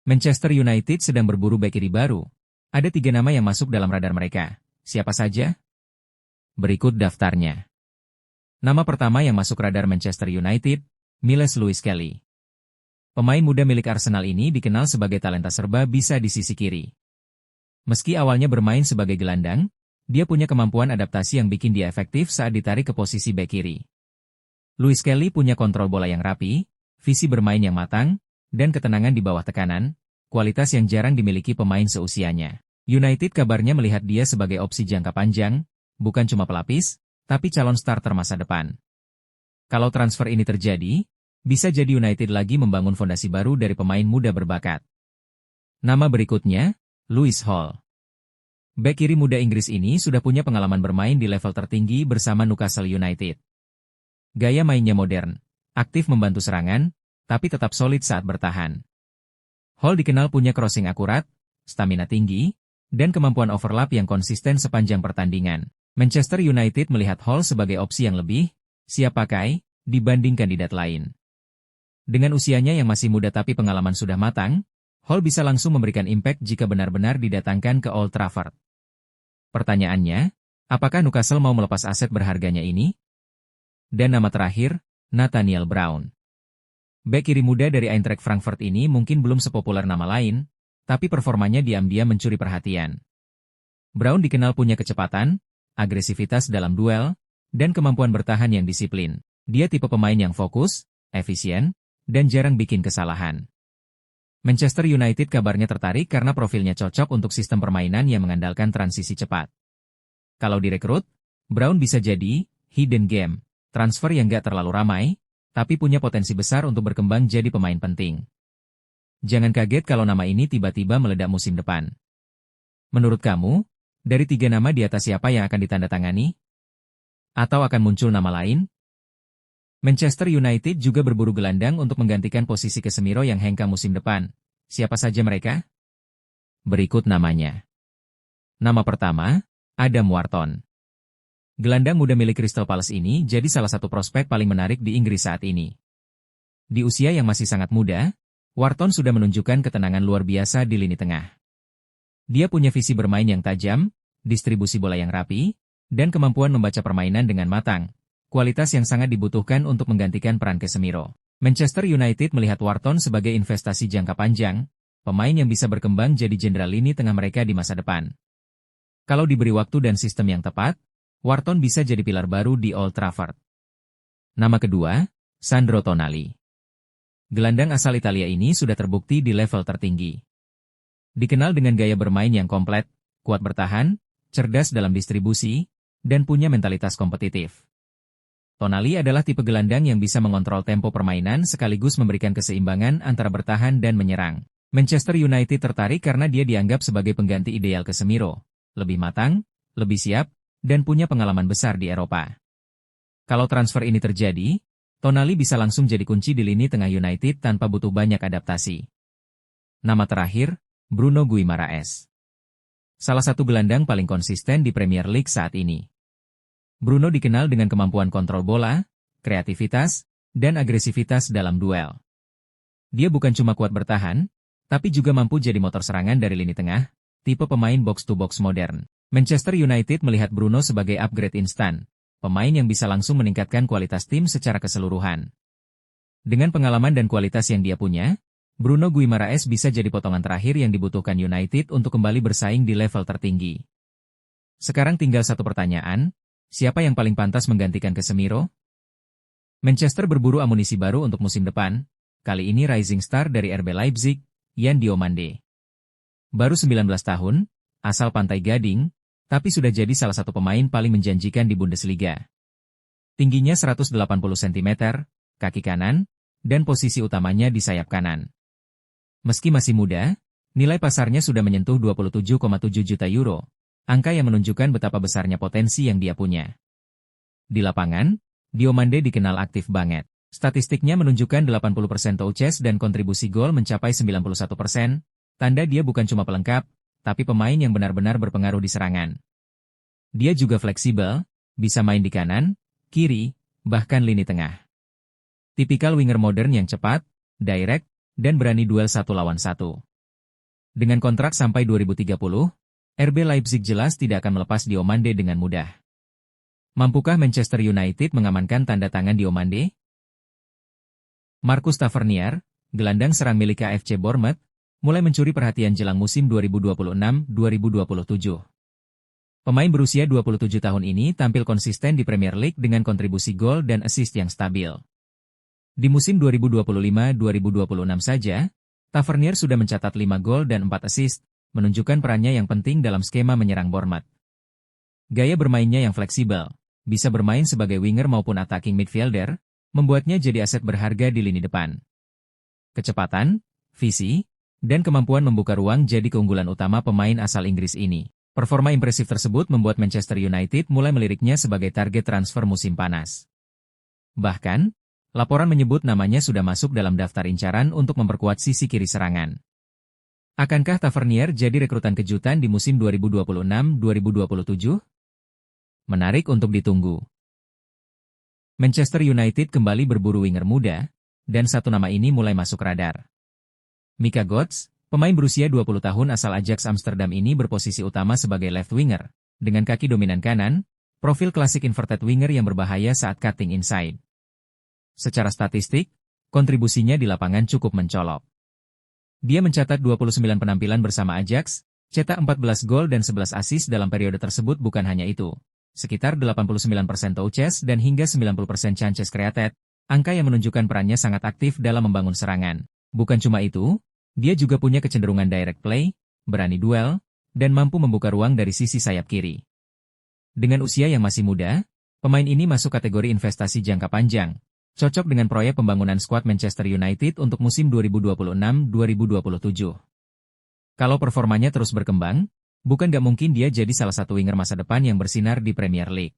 Manchester United sedang berburu bek kiri baru. Ada 3 nama yang masuk dalam radar mereka. Siapa saja? Berikut daftarnya. Nama pertama yang masuk radar Manchester United, Miles Lewis Kelly. Pemain muda milik Arsenal ini dikenal sebagai talenta serba bisa di sisi kiri. Meski awalnya bermain sebagai gelandang, dia punya kemampuan adaptasi yang bikin dia efektif saat ditarik ke posisi bek kiri. Lewis Kelly punya kontrol bola yang rapi, visi bermain yang matang, dan ketenangan di bawah tekanan, kualitas yang jarang dimiliki pemain seusianya. United kabarnya melihat dia sebagai opsi jangka panjang, bukan cuma pelapis, tapi calon starter masa depan. Kalau transfer ini terjadi, bisa jadi United lagi membangun fondasi baru dari pemain muda berbakat. Nama berikutnya, Lewis Hall. Bek kiri muda Inggris ini sudah punya pengalaman bermain di level tertinggi bersama Newcastle United. Gaya mainnya modern, aktif membantu serangan, tapi tetap solid saat bertahan. Hall dikenal punya crossing akurat, stamina tinggi, dan kemampuan overlap yang konsisten sepanjang pertandingan. Manchester United melihat Hall sebagai opsi yang lebih siap pakai dibanding kandidat lain. Dengan usianya yang masih muda tapi pengalaman sudah matang, Hall bisa langsung memberikan impact jika benar-benar didatangkan ke Old Trafford. Pertanyaannya, apakah Newcastle mau melepas aset berharganya ini? Dan nama terakhir, Nathaniel Brown. Bek kiri muda dari Eintracht Frankfurt ini mungkin belum sepopuler nama lain, tapi performanya diam-diam mencuri perhatian. Brown dikenal punya kecepatan, agresivitas dalam duel, dan kemampuan bertahan yang disiplin. Dia tipe pemain yang fokus, efisien, dan jarang bikin kesalahan. Manchester United kabarnya tertarik karena profilnya cocok untuk sistem permainan yang mengandalkan transisi cepat. Kalau direkrut, Brown bisa jadi hidden game, transfer yang gak terlalu ramai, tapi punya potensi besar untuk berkembang jadi pemain penting. Jangan kaget kalau nama ini tiba-tiba meledak musim depan. Menurut kamu, dari 3 nama di atas siapa yang akan ditandatangani? Atau akan muncul nama lain? Manchester United juga berburu gelandang untuk menggantikan posisi Casemiro yang hengkang musim depan. Siapa saja mereka? Berikut namanya. Nama pertama, Adam Wharton. Gelandang muda milik Crystal Palace ini jadi salah satu prospek paling menarik di Inggris saat ini. Di usia yang masih sangat muda, Wharton sudah menunjukkan ketenangan luar biasa di lini tengah. Dia punya visi bermain yang tajam, distribusi bola yang rapi, dan kemampuan membaca permainan dengan matang, kualitas yang sangat dibutuhkan untuk menggantikan peran Casemiro. Manchester United melihat Wharton sebagai investasi jangka panjang, pemain yang bisa berkembang jadi jenderal lini tengah mereka di masa depan. Kalau diberi waktu dan sistem yang tepat, Wharton bisa jadi pilar baru di Old Trafford. Nama kedua, Sandro Tonali. Gelandang asal Italia ini sudah terbukti di level tertinggi. Dikenal dengan gaya bermain yang komplit, kuat bertahan, cerdas dalam distribusi, dan punya mentalitas kompetitif. Tonali adalah tipe gelandang yang bisa mengontrol tempo permainan sekaligus memberikan keseimbangan antara bertahan dan menyerang. Manchester United tertarik karena dia dianggap sebagai pengganti ideal Casemiro, lebih matang, lebih siap, dan punya pengalaman besar di Eropa. Kalau transfer ini terjadi, Tonali bisa langsung jadi kunci di lini tengah United tanpa butuh banyak adaptasi. Nama terakhir, Bruno Guimaraes. Salah satu gelandang paling konsisten di Premier League saat ini. Bruno dikenal dengan kemampuan kontrol bola, kreativitas, dan agresivitas dalam duel. Dia bukan cuma kuat bertahan, tapi juga mampu jadi motor serangan dari lini tengah, tipe pemain box-to-box modern. Manchester United melihat Bruno sebagai upgrade instan, pemain yang bisa langsung meningkatkan kualitas tim secara keseluruhan. Dengan pengalaman dan kualitas yang dia punya, Bruno Guimaraes bisa jadi potongan terakhir yang dibutuhkan United untuk kembali bersaing di level tertinggi. Sekarang tinggal satu pertanyaan, siapa yang paling pantas menggantikan Casemiro? Manchester berburu amunisi baru untuk musim depan, kali ini rising star dari RB Leipzig, Yan Diomande. Baru 19 tahun, asal Pantai Gading, tapi sudah jadi salah satu pemain paling menjanjikan di Bundesliga. Tingginya 180 cm, kaki kanan, dan posisi utamanya di sayap kanan. Meski masih muda, nilai pasarnya sudah menyentuh 27,7 juta euro, angka yang menunjukkan betapa besarnya potensi yang dia punya. Di lapangan, Diomande dikenal aktif banget. Statistiknya menunjukkan 80% touches dan kontribusi gol mencapai 91%, tanda dia bukan cuma pelengkap, tapi pemain yang benar-benar berpengaruh di serangan. Dia juga fleksibel, bisa main di kanan, kiri, bahkan lini tengah. Tipikal winger modern yang cepat, direct, dan berani duel 1 lawan 1. Dengan kontrak sampai 2030, RB Leipzig jelas tidak akan melepas Diomande dengan mudah. Mampukah Manchester United mengamankan tanda tangan Diomande? Marcus Tavernier, gelandang serang milik AFC Bournemouth, mulai mencuri perhatian jelang musim 2026-2027. Pemain berusia 27 tahun ini tampil konsisten di Premier League dengan kontribusi gol dan assist yang stabil. Di musim 2025-2026 saja, Tavernier sudah mencatat 5 gol dan 4 assist, menunjukkan perannya yang penting dalam skema menyerang Bournemouth. Gaya bermainnya yang fleksibel, bisa bermain sebagai winger maupun attacking midfielder, membuatnya jadi aset berharga di lini depan. Kecepatan, visi, dan kemampuan membuka ruang jadi keunggulan utama pemain asal Inggris ini. Performa impresif tersebut membuat Manchester United mulai meliriknya sebagai target transfer musim panas. Bahkan, laporan menyebut namanya sudah masuk dalam daftar incaran untuk memperkuat sisi kiri serangan. Akankah Tavernier jadi rekrutan kejutan di musim 2026-2027? Menarik untuk ditunggu. Manchester United kembali berburu winger muda, dan satu nama ini mulai masuk radar. Mika Götze, pemain berusia 20 tahun asal Ajax Amsterdam ini berposisi utama sebagai left winger, dengan kaki dominan kanan, profil klasik inverted winger yang berbahaya saat cutting inside. Secara statistik, kontribusinya di lapangan cukup mencolok. Dia mencatat 29 penampilan bersama Ajax, cetak 14 gol dan 11 assist dalam periode tersebut. Bukan hanya itu, sekitar 89% touches dan hingga 90% chances created, angka yang menunjukkan perannya sangat aktif dalam membangun serangan. Bukan cuma itu, dia juga punya kecenderungan direct play, berani duel, dan mampu membuka ruang dari sisi sayap kiri. Dengan usia yang masih muda, pemain ini masuk kategori investasi jangka panjang, cocok dengan proyek pembangunan skuad Manchester United untuk musim 2026-2027. Kalau performanya terus berkembang, bukan gak mungkin dia jadi salah satu winger masa depan yang bersinar di Premier League.